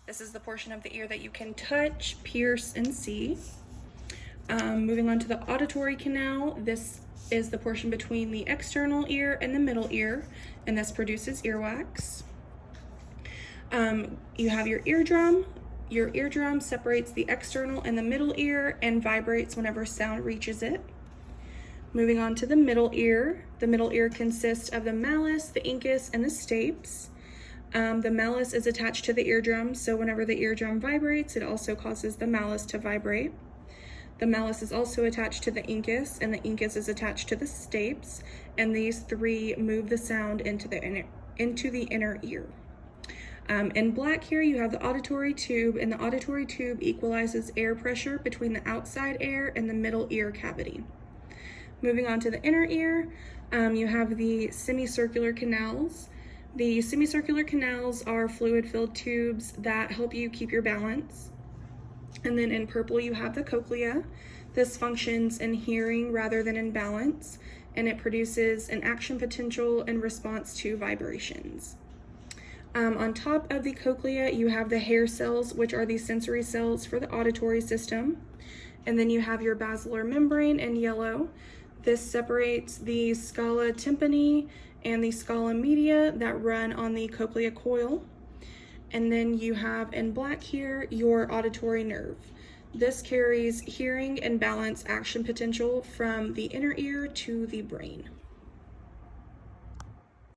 This is the portion of the ear that you can touch, pierce, and see. Moving on to the auditory canal, this is the portion between the external ear and the middle ear, and this produces earwax. You have your eardrum. Your eardrum separates the external and the middle ear and vibrates whenever sound reaches it. Moving on to the middle ear consists of the malleus, the incus, and the stapes. The malleus is attached to the eardrum, so whenever the eardrum vibrates, it also causes the malleus to vibrate. The malleus is also attached to the incus, and the incus is attached to the stapes, and these three move the sound into the inner ear. In black here, you have the auditory tube, and the auditory tube equalizes air pressure between the outside air and the middle ear cavity. Moving on to the inner ear, you have the semicircular canals. The semicircular canals are fluid-filled tubes that help you keep your balance. And then in purple, you have the cochlea. This functions in hearing rather than in balance, and it produces an action potential in response to vibrations. On top of the cochlea, you have the hair cells, which are the sensory cells for the auditory system. And then you have your basilar membrane in yellow. This separates the scala tympani and the scala media that run on the cochlea coil. And then you have in black here your auditory nerve. This carries hearing and balance action potential from the inner ear to the brain.